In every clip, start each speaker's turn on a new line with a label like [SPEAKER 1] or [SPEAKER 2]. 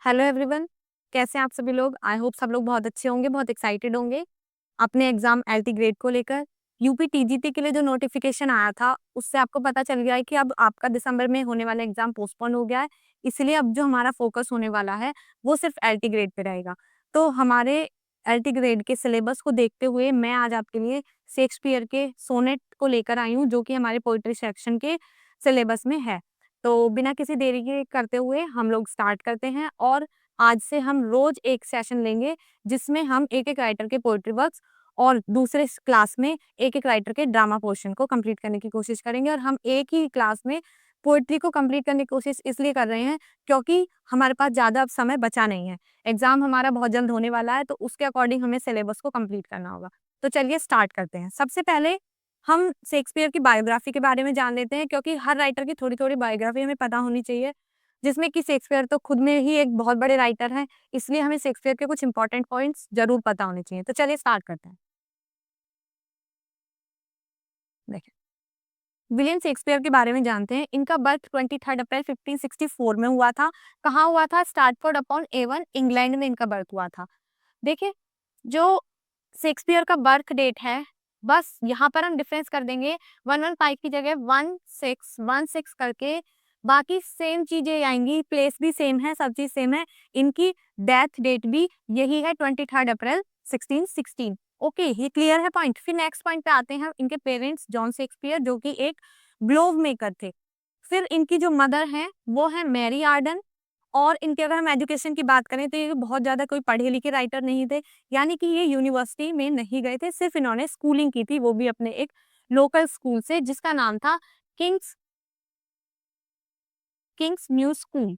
[SPEAKER 1] Hello everyone, कैसे हैं आप सभी लोग? आई होप सब लोग बहुत अच्छे होंगे, बहुत एक्साइटेड होंगे अपने एग्जाम एलटी ग्रेड को लेकर। यूपी टीजीटी के लिए जो नोटिफिकेशन आया था, उससे आपको पता चल गया है कि अब आपका दिसंबर में होने वाला एग्जाम पोस्टपोन हो गया है। इसलिए अब जो हमारा फोकस होने वाला है, वो सिर्फ एलटी ग्रेड पे रहेगा। तो हमारे एलटी ग्रेड के सिलेबस को देखते हुए मैं आज आपके लिए शेक्सपियर के सोनेट को लेकर आई हूँ, जो कि हमारे पोइट्री सेक्शन के सिलेबस में है। तो बिना किसी देरी के करते हुए हम लोग स्टार्ट करते हैं और आज से हम रोज एक सेशन लेंगे, जिसमें हम एक-एक राइटर के पोएट्री वर्क्स और दूसरे क्लास में एक-एक राइटर के ड्रामा पोर्शन को कंप्लीट करने की कोशिश करेंगे। और हम एक ही क्लास में पोएट्री को कंप्लीट करने की कोशिश इसलिए कर रहे हैं, क्योंकि हमारे पास ज़्यादा अब समय बचा नहीं है। एग्ज़ाम हमारा बहुत जल्द होने वाला है, तो उसके अकॉर्डिंग हमें सिलेबस को कंप्लीट करना होगा। तो चलिए स्टार्ट करते हैं। सबसे पहले हम शेक्सपियर की बायोग्राफी के बारे में जान लेते हैं, क्योंकि हर राइटर की थोड़ी-थोड़ी बायोग्राफी हमें पता होनी चाहिए, जिसमें कि शेक्सपियर तो खुद में ही एक बहुत बड़े राइटर हैं, इसलिए हमें शेक्सपियर के कुछ इंपॉर्टेंट पॉइंट्स ज़रूर पता होने चाहिए। तो चलिए स्टार्ट करते हैं। देखिए, विलियम शेक्सपियर के बारे में जानते हैं। इनका बर्थ 23 अप्रैल 1564 में हुआ था। कहाँ हुआ था? स्ट्रैटफोर्ड अपॉन एवन, इंग्लैंड में इनका बर्थ हुआ था। देखिए, जो शेक्सपियर का बर्थ डेट है, बस यहाँ पर हम डिफरेंस कर देंगे 115 की जगह 1616 करके, बाकी सेम चीजें आएंगी, प्लेस भी सेम है, सब चीज सेम है। इनकी डेथ डेट भी यही है, 23 अप्रैल 1616। ओके, ये क्लियर है पॉइंट। फिर नेक्स्ट पॉइंट पे आते हैं। इनके पेरेंट्स जॉन शेक्सपियर, जो कि एक ग्लोव मेकर थे। फिर इनकी जो मदर है वो है मैरी आर्डन। और इनके अगर हम एजुकेशन की बात करें तो ये बहुत ज़्यादा कोई पढ़े लिखे राइटर नहीं थे, यानी कि ये यूनिवर्सिटी में नहीं गए थे, सिर्फ इन्होंने स्कूलिंग की थी, वो भी अपने एक लोकल स्कूल से, जिसका नाम था किंग्स किंग्स न्यू स्कूल।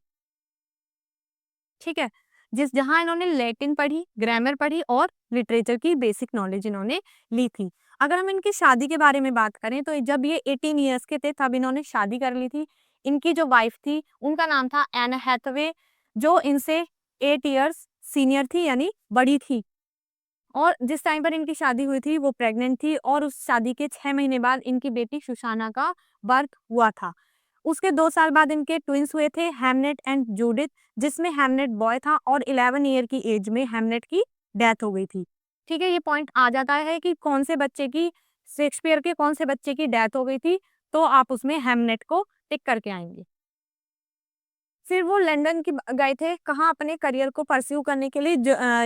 [SPEAKER 1] ठीक है, जहाँ इन्होंने लैटिन पढ़ी, ग्रामर पढ़ी और लिटरेचर की बेसिक नॉलेज इन्होंने ली थी। अगर हम इनकी शादी के बारे में बात करें तो जब ये 18 ईयर्स के थे तब इन्होंने शादी कर ली थी। इनकी जो वाइफ थी उनका नाम था एन हैथवे, जो इनसे 8 ईयर्स सीनियर थी, यानी बड़ी थी। और जिस टाइम पर इनकी शादी हुई थी वो प्रेग्नेंट थी, और उस शादी के 6 महीने बाद इनकी बेटी सुशाना का बर्थ हुआ था। उसके 2 साल बाद इनके ट्विन्स हुए थे, हैमलेट एंड जूडिथ, जिसमें हैमलेट बॉय था और 11 ईयर की एज में हैमलेट की डेथ हो गई थी। ठीक है, ये पॉइंट आ जाता है कि कौन से बच्चे की, शेक्सपियर के कौन से बच्चे की डेथ हो गई थी, तो आप उसमें हैमलेट को टिक करके आएंगे। फिर वो लंदन की गए थे, कहाँ? अपने करियर को परस्यू करने के लिए,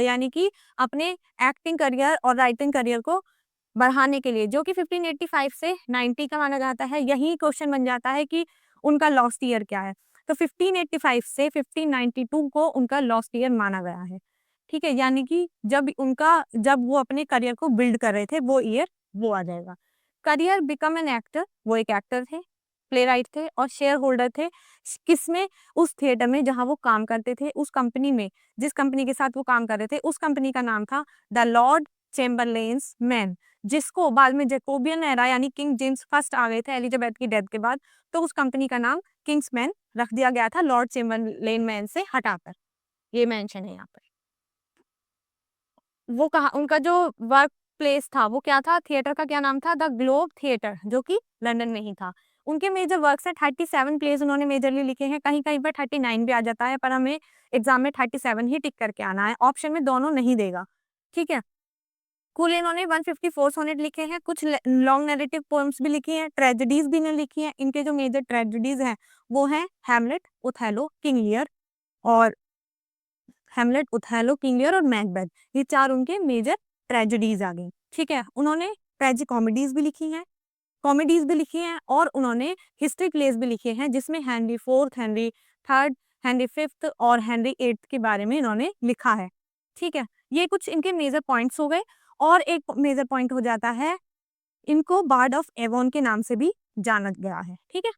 [SPEAKER 1] यानी कि अपने एक्टिंग करियर और राइटिंग करियर को बढ़ाने के लिए, जो कि 1585 से 90 का माना जाता है। यही क्वेश्चन बन जाता है कि उनका लॉस्ट ईयर क्या है। तो 1585 से 1592 को उनका लॉस्ट ईयर माना गया है। ठीक है, यानी कि जब वो अपने करियर को बिल्ड कर रहे थे, वो ईयर वो आ जाएगा। करियर बिकम एन एक्टर, वो एक एक्टर थे, प्लेराइट थे और शेयर होल्डर थे। किसमें? उस थिएटर में जहाँ वो काम करते थे, उस कंपनी में, जिस कंपनी के साथ वो काम कर रहे थे, उस कंपनी का नाम था द लॉर्ड चेम्बरलेन्स मैन, जिसको बाद में जैकोबियन एरा यानी किंग जेम्स फर्स्ट आ गए थे एलिजाबेथ की डेथ के बाद, तो उस कंपनी का नाम किंग्समैन रख दिया गया था, लॉर्ड चेम्बरलेन मैन से हटाकर। ये मेंशन है यहाँ पर। वो कहा, उनका जो वर्क प्लेस था वो क्या था? थिएटर का क्या नाम था? द ग्लोब थिएटर, जो कि लंदन में ही था। उनके मेजर वर्क्स है 37 प्लेस उन्होंने मेजरली लिखे हैं, कहीं कहीं पर 39 भी आ जाता है, पर हमें एग्जाम में 37 ही टिक करके आना है, ऑप्शन में दोनों नहीं देगा। ठीक है, कुल इन्होंने 154 सोनेट लिखे हैं, कुछ लॉन्ग नैरेटिव पोएम्स भी लिखी हैं, ट्रेजेडीज भी इन्होंने लिखी हैं। इनके जो मेजर ट्रेजेडीज हैं वो हैं हैमलेट, ओथेलो, किंग लियर और किंग लियर और मैकबेथ। ये चार उनके मेजर ट्रेजेडीज आ गई। ठीक है, उन्होंने ट्रेजिक कॉमेडीज भी लिखी हैं और उन्होंने हिस्ट्री प्लेस भी लिखे हैं, जिसमें Henry fourth, Henry third, Henry fifth और हेनरी एट्थ के बारे में इन्होंने लिखा है। ठीक है, ये कुछ इनके मेजर पॉइंट्स हो गए। और एक मेजर पॉइंट हो जाता है, इनको बार्ड ऑफ एवोन के नाम से भी जाना गया है। ठीक है,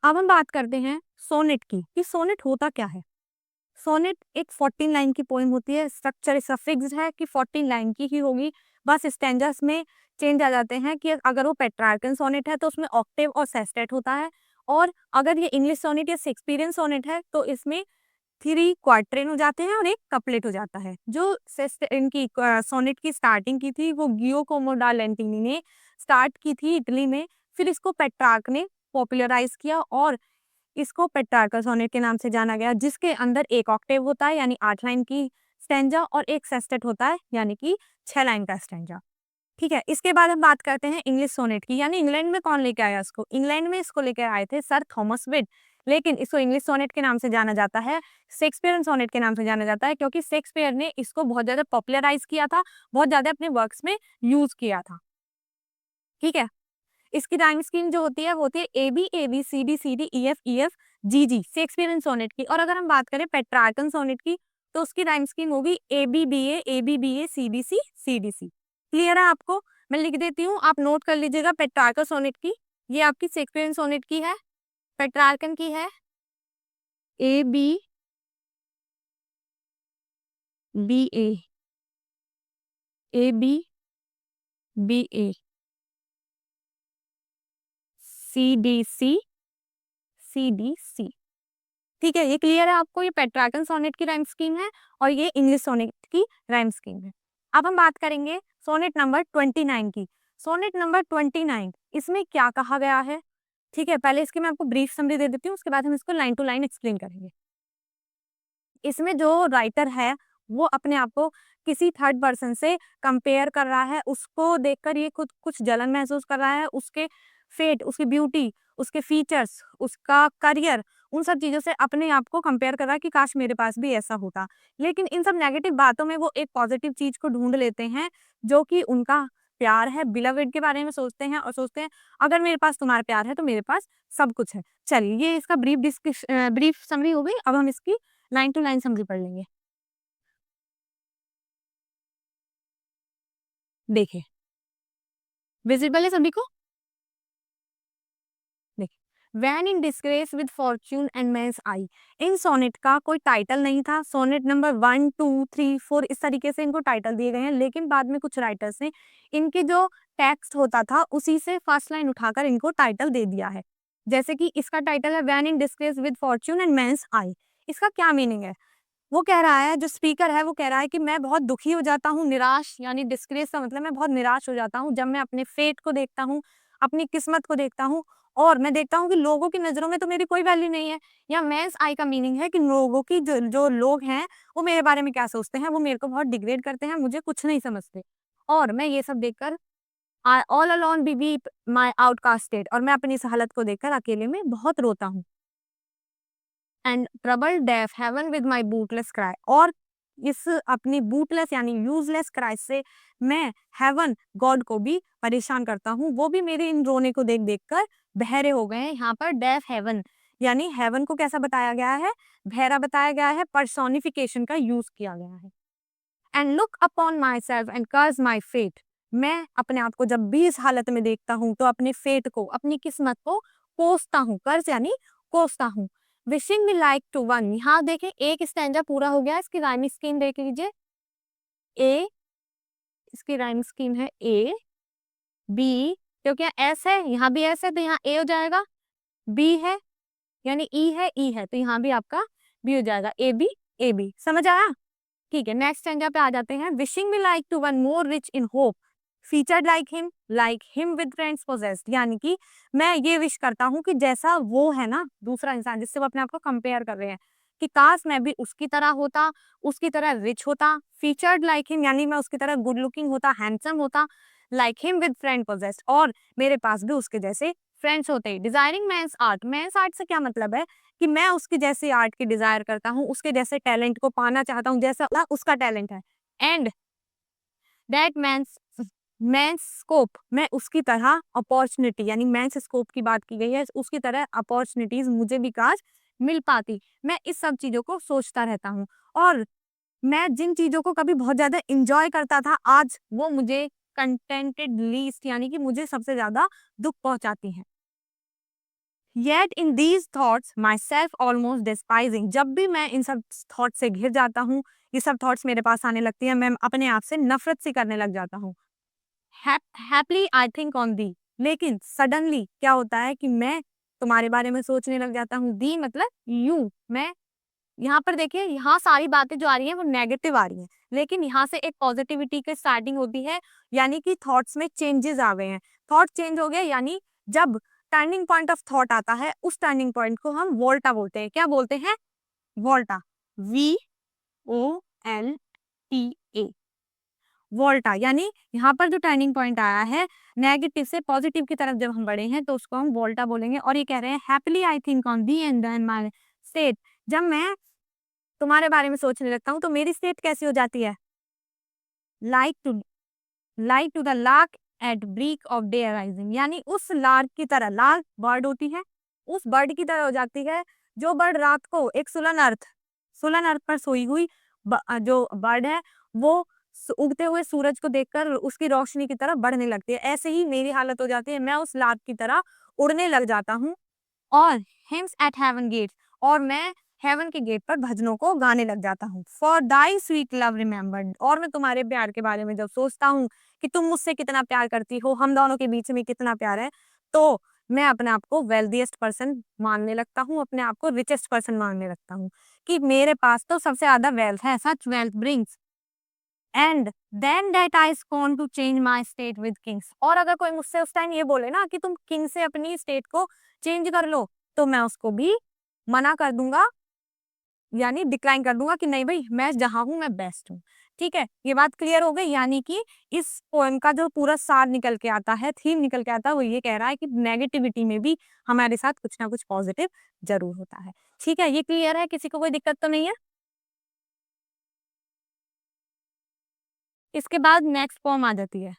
[SPEAKER 1] अब हम बात करते हैं सोनेट की, कि सोनेट होता क्या है। सोनेट एक 14 लाइन की पोएम होती है। स्ट्रक्चर इसका फिक्स्ड है कि 14 लाइन की ही होगी, बस स्टैंजास में चेंज आ जाते हैं, कि अगर वो पेट्रार्कन सोनेट है तो उसमें ऑक्टेव और सेस्टेट होता है, और अगर ये इंग्लिश सोनेट या शेक्सपियरियन सोनेट है तो इसमें 3 क्वार्टेन हो जाते हैं और एक कपलेट हो जाता है। जो इनकी सोनेट की स्टार्टिंग की थी वो गियोकोमो डा लेंटिनी ने स्टार्ट की थी इटली में, फिर इसको पेट्रार्क ने पॉपुलराइज किया, और इसको पेट्रार्कल सोनेट के नाम से जाना गया, जिसके अंदर एक ऑक्टेव होता है यानी 8 लाइन की स्टैंजा और एक सेस्टेट होता है यानी कि 6 लाइन का स्टैंजा। ठीक है, इसके बाद हम बात करते हैं इंग्लिश सोनेट की, यानी इंग्लैंड में कौन लेके आया इसको? इंग्लैंड में इसको लेके आए थे सर थॉमस विट, लेकिन इसको इंग्लिश सोनेट के नाम से जाना जाता है, शेक्सपियरन सोनेट के नाम से जाना जाता है, क्योंकि शेक्सपियर ने इसको बहुत ज्यादा पॉपुलराइज किया था, बहुत ज्यादा अपने वर्क्स में यूज किया था। ठीक है, इसकी राइम स्कीम जो होती है वो होती है A B C D E F G, Shakespearean sonnet की। और अगर हम बात करें पेट्रार्कन सोनेट की, तो उसकी राइम स्कीम होगी A B A C D C. Clear है आपको? मैं लिख देती हूँ, आप नोट कर लीजिएगा। पेट्रार्कन सोनेट की, ये आपकी शेक्सपियरन सोनेट की है। पेट्रार्कन की है A B B A B B A C D C. ठीक है, ये क्लियर है आपको? ये पेट्रार्कन सोनेट की राइम स्कीम है और ये इंग्लिश सोनेट की राइम स्कीम है। अब हम बात करेंगे सोनेट नंबर 29 की। सोनेट नंबर 29, इसमें क्या कहा गया है? ठीक है, पहले इसकी मैं आपको ब्रीफ समरी दे देती हूँ, उसके बाद हम इसको लाइन टू लाइन एक्सप्लेन करेंगे। इसमें जो राइटर है वो अपने आप को किसी थर्ड पर्सन से कंपेयर कर रहा है, उसको देखकर ये खुद कुछ जलन महसूस कर रहा है, उसके फेट, उसकी ब्यूटी, उसके फीचर्स, उसका करियर, उन सब चीजों से अपने आप को कंपेयर कर रहा है कि काश मेरे पास भी ऐसा होता। लेकिन इन सब नेगेटिव बातों में वो एक पॉजिटिव चीज को ढूंढ लेते हैं, जो कि उनका प्यार है, बिलवेड के बारे में सोचते हैं और सोचते हैं अगर मेरे पास तुम्हारा प्यार है तो मेरे पास सब कुछ है। चलिए, ये इसका ब्रीफ समरी हो गई। अब हम इसकी लाइन टू लाइन समरी पढ़ लेंगे। देखिए, विजिबल है सभी को? देखिए, when in disgrace with fortune and men's eyes. इन सोनेट का कोई टाइटल नहीं था। सोनेट नंबर 1 2 3 4 इस तरीके से इनको टाइटल दिए गए हैं, लेकिन बाद में कुछ राइटर्स ने इनके जो टेक्स्ट होता था उसी से फर्स्ट लाइन उठाकर इनको टाइटल दे दिया है। जैसे कि इसका टाइटल है when in disgrace with fortune and men's eye. इसका क्या मीनिंग है? वो कह रहा है, जो स्पीकर है वो कह रहा है कि मैं बहुत दुखी हो जाता हूँ, निराश, यानी डिस्ग्रेस का मतलब मैं बहुत निराश हो जाता हूँ जब मैं अपने फेट को देखता हूँ, अपनी किस्मत को देखता हूँ और मैं देखता हूँ कि लोगों की नजरों में तो मेरी कोई वैल्यू नहीं है। या मेंस आई का मीनिंग है कि लोगों की जो लोग हैं वो मेरे बारे में क्या सोचते हैं, वो मेरे को बहुत डिग्रेड करते हैं, मुझे कुछ नहीं समझते। और मैं ये सब देखकर ऑल अलोन बी वीप माई आउटकास्टेड, और मैं अपनी इस हालत को देखकर अकेले में बहुत रोता हूँ। And trouble deaf heaven with my bootless cry, और इस अपनी बूटलेस यानी यूजलेस क्राई से मैं हेवन गॉड को भी परेशान करता हूँ, वो भी मेरे इन रोने को देख देख कर बहरे हो गए हैं। यहाँ पर डेफ हेवन यानी हेवन को कैसा बताया गया है? बहरा बताया गया है, पर्सोनिफिकेशन का यूज किया गया है। And look upon myself and curse my fate, मैं अपने आप को जब भी इस हालत में देखता हूँ तो अपने फेट को, अपनी किस्मत को कोसता हूँ। कर्ज यानी कोसता हूँ। Wishing me like to one, यहाँ देखें एक स्टैंजा पूरा हो गया, इसकी राइम स्कीम देख लीजिए। ए, इसकी राइम स्कीम है ए बी, क्योंकि यहाँ एस है, यहाँ भी एस है तो यहाँ ए हो जाएगा। बी है यानी ई है तो यहाँ भी आपका बी हो जाएगा। ए बी, समझ आया? ठीक है, नेक्स्ट स्टैंजा पे आ जाते हैं। Wishing me like to one more rich in hope, featured like him with friends possessed, यानी कि मैं ये विश करता हूँ कि जैसा वो है ना, दूसरा इंसान जिससे वो अपने आप को कंपेयर कर रहे हैं, कि काश मैं भी उसकी तरह होता, उसकी तरह रिच होता। फीचर्ड लाइक हिम यानी मैं उसकी तरह गुड लुकिंग होता, हैंडसम होता। Like him with friend possessed, और मेरे पास भी उसके जैसे फ्रेंड्स होते। डिजायरिंग मेंस आर्ट से क्या मतलब है? कि मैं उसकी जैसी आर्ट की डिजायर करता हूँ, उसके जैसे टैलेंट को पाना चाहता हूँ जैसा उसका टैलेंट है। एंड दैट मैंस स्कोप, मैं उसकी तरह अपॉर्चुनिटी, यानी मैंस स्कोप की बात की गई है, उसकी तरह अपॉर्चुनिटीज मुझे भी काश मिल पाती। मैं इस सब चीजों को सोचता रहता हूँ, और मैं जिन चीजों को कभी बहुत ज्यादा इंजॉय करता था, आज वो मुझे कंटेंटेड लीस्ट यानी कि मुझे सबसे ज्यादा दुख पहुंचाती हैं। Yet in these thoughts myself almost despising, जब भी मैं इन सब थॉट्स से घिर जाता हूँ, ये सब थॉट्स मेरे पास आने लगती हैं, मैं अपने आप से नफरत सी करने लग जाता हूँ। हैप्पीली आई थिंक ऑन दी, लेकिन सडनली क्या होता है कि मैं तुम्हारे बारे में सोचने लग जाता हूँ। दी मतलब यू, मैं यहाँ पर देखिए, यहाँ सारी बातें जो आ रही हैं वो नेगेटिव आ रही हैं, लेकिन यहाँ से एक पॉजिटिविटी की स्टार्टिंग होती है, यानी कि थॉट्स में चेंजेस आ गए हैं। थॉट चेंज हो गया, यानी जब टर्निंग पॉइंट ऑफ थॉट आता है, उस टर्निंग पॉइंट को हम वोल्टा बोलते हैं। क्या बोलते हैं? वोल्टा, VOLTA, वोल्टा। यानी यहाँ पर जो टर्निंग पॉइंट आया है, नेगेटिव से पॉजिटिव की तरफ जब हम बढ़े हैं तो उसको हम वोल्टा बोलेंगे। और ये कह रहे हैं happily I think on thee and then my state, जब मैं तुम्हारे बारे में सोचने लगता हूँ तो मेरी स्टेट कैसी हो जाती है? Like to like to the lark at break of day arising, यानी उस लार्क की तरह, लार्क बर्ड होती है, उस बर्ड की तरह हो जाती है जो बर्ड रात को एक सुलन अर्थ पर सोई हुई जो बर्ड है वो उगते हुए सूरज को देखकर उसकी रोशनी की तरफ बढ़ने लगती है। ऐसे ही मेरी हालत हो जाती है, मैं उस लार्क की तरह उड़ने लग जाता हूँ। और हिम्स एट हेवन गेट, और मैं हेवन के गेट पर भजनों को गाने लग जाता हूँ। For thy sweet love remembered, और मैं तुम्हारे प्यार के बारे में जब सोचता हूँ कि तुम मुझसे कितना प्यार करती हो, हम दोनों के बीच में कितना प्यार है, तो मैं अपने आप को वेल्दीएस्ट पर्सन मानने लगता हूँ, अपने आप को रिचेस्ट पर्सन मानने लगता हूँ कि मेरे पास तो सबसे ज्यादा वेल्थ है। Such wealth brings and then that I scorn to change my state with kings, और अगर कोई मुझसे उस टाइम ये बोले ना कि तुम किंग से अपनी स्टेट को चेंज कर लो, तो मैं उसको भी मना कर दूंगा, यानी डिक्लाइन कर दूंगा कि नहीं भाई, मैं जहां हूं मैं बेस्ट हूँ। ठीक है, ये बात क्लियर हो गई। यानी कि इस पोएम का जो पूरा सार निकल के आता है, थीम निकल के आता है, वो ये कह रहा है कि नेगेटिविटी में भी हमारे साथ कुछ ना कुछ पॉजिटिव जरूर होता है। ठीक है, ये क्लियर है? किसी को कोई दिक्कत तो नहीं है? इसके बाद नेक्स्ट पोएम आ जाती है।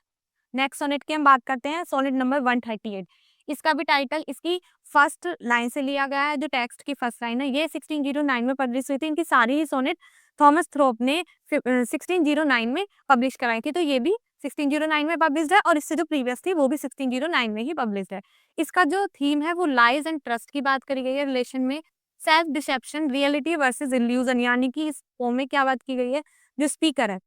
[SPEAKER 1] नेक्स्ट सोनेट की हम बात करते हैं, सोनेट नंबर 138। इसका भी टाइटल इसकी फर्स्ट लाइन से लिया गया है, जो टेक्स्ट की फर्स्ट लाइन है। ये 1609 में पब्लिश हुई थी। इनकी सारी ही सोनेट थॉमस थ्रोप ने 1609 में पब्लिश कराई थी, तो ये भी 1609 में पब्लिश है, और इससे जो प्रीवियस थी वो भी 1609 में ही पब्लिश है। इसका जो थीम है वो लाइज एंड ट्रस्ट की बात करी गई है, रिलेशन में self deception, reality versus illusion. यानी कि इस पोम में क्या बात की गई है, जो स्पीकर है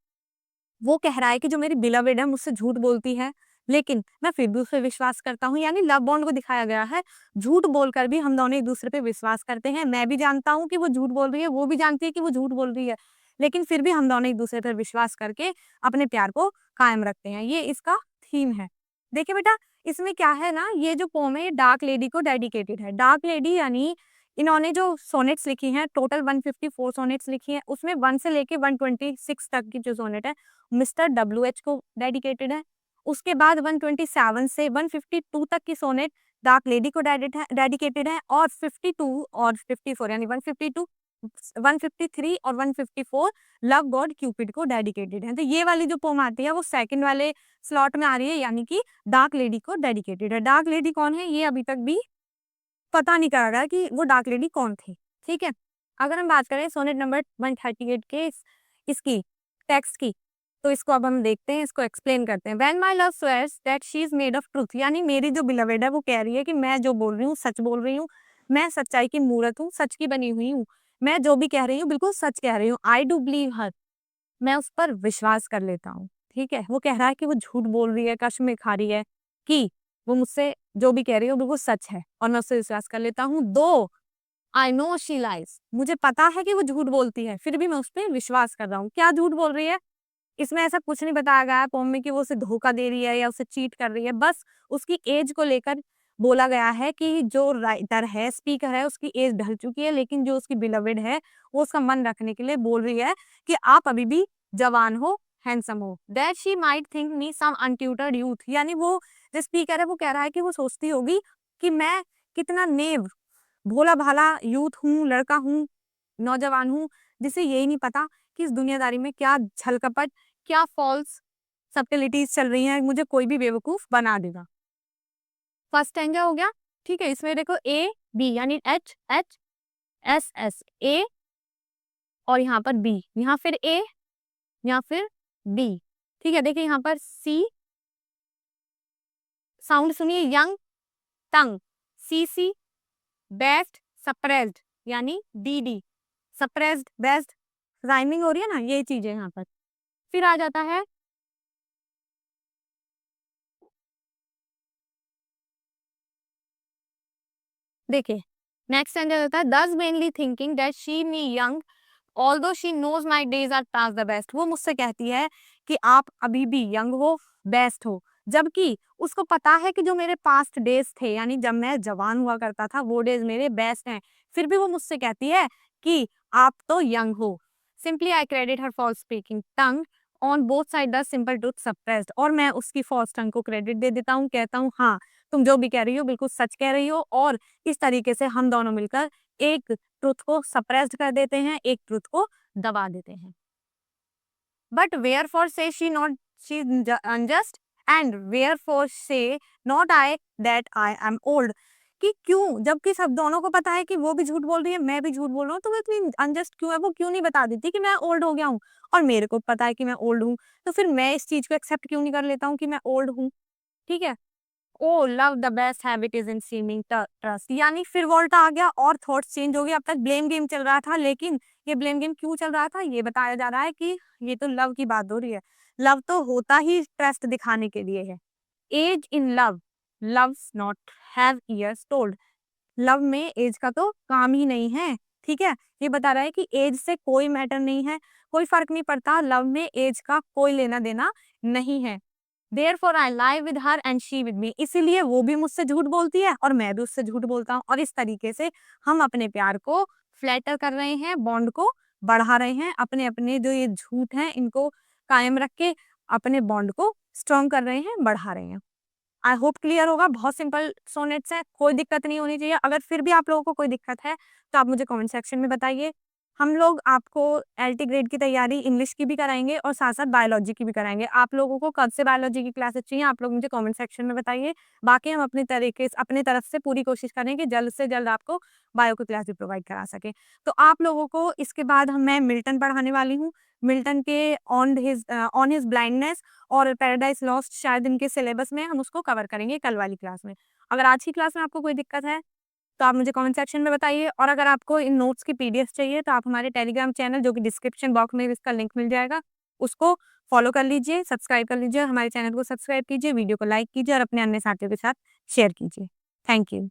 [SPEAKER 1] वो कह रहा है कि जो मेरी बिलवेड है मुझसे झूठ बोलती है, लेकिन मैं फिर भी उस पे विश्वास करता हूँ। यानी लव बॉन्ड को दिखाया गया है, झूठ बोलकर भी हम दोनों एक दूसरे पे विश्वास करते हैं। मैं भी जानता हूँ कि वो झूठ बोल रही है, वो भी जानती है कि वो झूठ बोल रही है, लेकिन फिर भी हम दोनों एक दूसरे पर विश्वास करके अपने प्यार को कायम रखते हैं। ये इसका थीम है। देखिए बेटा, इसमें क्या है ना, ये जो पोम है ये डार्क लेडी को डेडिकेटेड है। डार्क लेडी यानी इन्होंने जो सोनेट्स लिखी हैं, टोटल 154 सोनेट्स लिखी हैं, उसमें 1 से लेके 126 तक की जो सोनेट है मिस्टर WH को डेडिकेटेड है। उसके बाद 127 से 152 तक की सोनेट डार्क लेडी को डेडिकेटेड है, और 52 और 54 यानी 152, 153 और 154 लव गॉड क्यूपिड को डेडिकेटेड है। तो ये वाली जो पोम आती है वो सेकंड वाले स्लॉट में आ रही है, यानी कि डार्क लेडी को डेडिकेटेड है। डार्क लेडी कौन है ये अभी तक भी पता नहीं करा गया कि वो डार्क लेडी कौन थी। ठीक है, अगर हम बात करें सोनेट नंबर 138 के इसकी टेक्स्ट की, तो इसको अब हम देखते हैं, इसको एक्सप्लेन करते हैं। When my love swears that she is made of truth, यानी मेरी जो बिलवेड है वो कह रही है कि मैं जो बोल रही हूँ सच बोल रही हूँ, मैं सच्चाई की मूरत हूँ, सच की बनी हुई हूँ, मैं जो भी कह रही हूँ बिल्कुल सच कह रही हूँ। आई डू बिलीव हर, मैं उस पर विश्वास कर लेता हूँ। ठीक है, वो कह रहा है कि वो झूठ बोल रही है, कसम में खा रही है कि वो मुझसे जो भी कह रही है वो बिल्कुल सच है, और मैं उससे विश्वास कर लेता हूँ। दो आई नो शी लाइज, मुझे पता है कि वो झूठ बोलती है, फिर भी मैं उस पर विश्वास कर रहा हूँ। क्या झूठ बोल रही है? इसमें ऐसा कुछ नहीं बताया गया है पोम में कि वो उसे धोखा दे रही है या उसे चीट कर रही है। बस उसकी एज को लेकर बोला गया है कि जो राइटर है, स्पीकर है, उसकी एज ढल चुकी है, लेकिन जो उसकी बिलवेड है वो उसका मन रखने के लिए बोल रही है कि आप अभी भी जवान हो, हैंडसम हो। That she might think me some untutored youth, यानी वो जो स्पीकर है वो कह रहा है कि वो सोचती होगी कि मैं कितना नेव भोला भाला यूथ हूँ, लड़का हूँ, नौजवान हूँ, जिसे यही नहीं पता कि इस दुनियादारी में क्या छल कपट, क्या फॉल्स सब्टिलिटीज चल रही हैं, मुझे कोई भी बेवकूफ बना देगा। फर्स्ट स्टैंजा हो गया। ठीक है, इसमें देखो A B यानी HHSS, A और यहाँ पर B, यहाँ फिर A, यहाँ फिर B। ठीक है, देखिए यहाँ पर C, साउंड सुनिए, यंग टंग, CC, बेस्ट सप्रेस्ड यानी DD, सप्रेस्ड बेस्ट, राइमिंग हो रही है ना, ये चीजें यहाँ पर। फिर आ जाता है देखिए नेक्स्ट स्टैंडर्ड होता है thus mainly thinking that she me young although she knows my days are past the best. वो मुझसे कहती है कि आप अभी भी यंग हो, बेस्ट हो, जबकि उसको पता है कि जो मेरे पास्ट डेज़ थे, यानी जब मैं जवान हुआ करता था, वो डेज़ मेरे बेस्ट हैं। फिर भी वो मुझसे कहती है कि आप तो यंग हो। Simply I credit her for speaking tongue on both side the simple truth suppressed, और मैं उसकी फॉल्स टंग को क्रेडिट दे देता हूँ, कहता हूँ हाँ, तुम जो भी कह रही हो बिल्कुल सच कह रही हो, और इस तरीके से हम दोनों मिलकर एक ट्रुथ को सप्रेस्ड कर देते हैं, एक ट्रुथ को दबा देते हैं। But wherefore say she not she unjust, and wherefore say not I that I am old, कि क्यों, जबकि सब दोनों को पता है कि वो भी झूठ बोल रही है, मैं भी झूठ बोल रहा हूँ, तो वो इतनी अनजस्ट क्यों है? वो क्यों नहीं बता देती कि मैं ओल्ड हो गया हूँ, और मेरे को पता है कि मैं ओल्ड हूँ, तो फिर मैं इस चीज को एक्सेप्ट क्यों नहीं कर लेता हूँ कि मैं ओल्ड हूँ? ठीक है। Oh! Love the best habit is in seeming trust, यानी फिर वोल्टा आ गया और थॉट्स चेंज हो गए। अब तक ब्लेम गेम चल रहा था, लेकिन ये ब्लेम गेम क्यों चल रहा था? ये बताया जा रहा है कि ये तो लव की बात हो रही है। लव तो होता ही ट्रस्ट दिखाने के लिए है। Age in love, loves not have years told. Love में एज का तो काम ही नहीं है, ठीक है? ये बता रहा है कि एज से कोई मैटर नहीं है, कोई फ़र्क नहीं पड़ता, लव में एज का कोई लेना-देना नहीं है। Therefore I lie with her and she with me, इसीलिए वो भी मुझसे झूठ बोलती है और मैं भी उससे झूठ बोलता हूँ, और इस तरीके से हम अपने प्यार को फ्लैटर कर रहे हैं, बॉन्ड को बढ़ा रहे हैं, अपने-अपने जो ये झूठ हैं इनको कायम रख के अपने बॉन्ड को स्ट्रॉन्ग कर रहे हैं, बढ़ा रहे हैं। आई होप क्लियर होगा, बहुत सिंपल सोनेट्स हैं, कोई दिक्कत नहीं होनी चाहिए। अगर फिर भी आप लोगों को कोई दिक्कत है, तो आप मुझे कमेंट सेक्शन में बताइए। हम लोग आपको एलटी ग्रेड की तैयारी इंग्लिश की भी कराएँगे और साथ-साथ बायोलॉजी की भी कराएँगे। आप लोगों को कब से बायोलॉजी की क्लासेस चाहिए, आप लोग मुझे कमेंट सेक्शन में बताइए। बाकी हम अपने तरीके से अपनी तरफ से पूरी कोशिश करें कि जल्द से जल्द आपको बायो की क्लास भी प्रोवाइड करा सकें। तो आप लोगों को इसके बाद मैं मिल्टन पढ़ाने वाली हूँ। मिल्टन के ऑन हिज़ ब्लाइंडनेस और पैराडाइज़ लॉस्ट शायद इनके सिलेबस में हम उसको कवर करेंगे कल वाली क्लास में। अगर आज की क्लास में आपको कोई दिक्कत है, तो आप मुझे कमेंट सेक्शन में बताइए, और अगर आपको इन नोट्स की पीडीएफ चाहिए, तो आप हमारे टेलीग्राम चैनल, जो कि डिस्क्रिप्शन बॉक्स में इसका लिंक मिल जाएगा, उसको फॉलो कर लीजिए, सब्सक्राइब कर लीजिए, हमारे चैनल को सब्सक्राइब कीजिए, वीडियो को लाइक कीजिए और अपने अन्य साथियों के साथ शेयर कीजिए। Thank you.